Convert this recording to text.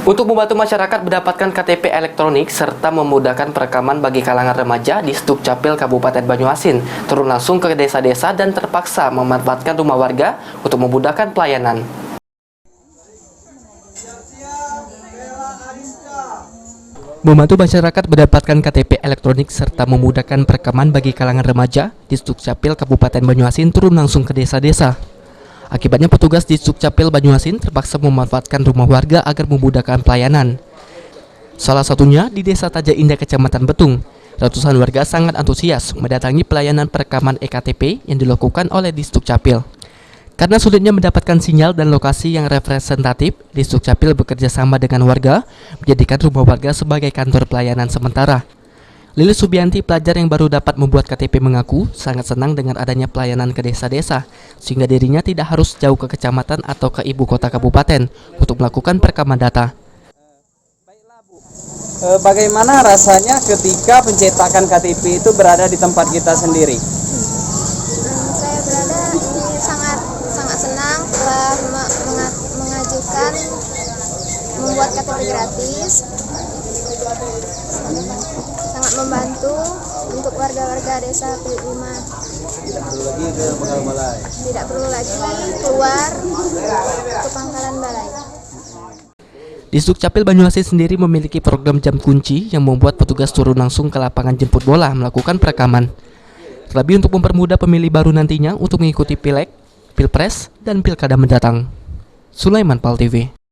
Untuk membantu masyarakat mendapatkan KTP elektronik serta memudahkan perekaman bagi kalangan remaja di Sdukcapil Kabupaten Banyuasin turun langsung ke desa-desa dan terpaksa memanfaatkan rumah warga untuk memudahkan pelayanan. Membantu masyarakat mendapatkan KTP elektronik serta memudahkan perekaman bagi kalangan remaja di Sdukcapil Kabupaten Banyuasin turun langsung ke desa-desa. Akibatnya petugas di Sdukcapil Banyuasin terpaksa memanfaatkan rumah warga agar memudahkan pelayanan. Salah satunya di Desa Taja Indah, Kecamatan Betung. Ratusan warga sangat antusias mendatangi pelayanan perekaman eKTP yang dilakukan oleh Sdukcapil. Karena sulitnya mendapatkan sinyal dan lokasi yang representatif, Sdukcapil bekerja sama dengan warga menjadikan rumah warga sebagai kantor pelayanan sementara. Lilis Subianti, pelajar yang baru dapat membuat KTP, mengaku sangat senang dengan adanya pelayanan ke desa-desa, sehingga dirinya tidak harus jauh ke kecamatan atau ke ibu kota kabupaten untuk melakukan perekaman data. Bagaimana rasanya ketika pencetakan KTP itu berada di tempat kita sendiri? Saya berada ini sangat senang telah mengajukan membuat KTP gratis. Sangat membantu untuk warga-warga desa Pelit 5. Tidak perlu lagi keluar ke pangkalan balai. Di Sdukcapil Banyuasin sendiri memiliki program jam kunci yang membuat petugas turun langsung ke lapangan jemput bola melakukan perekaman. Terlebih untuk mempermudah pemilih baru nantinya untuk mengikuti Pileg, Pilpres, dan Pilkada mendatang. Sulaiman Pal TV.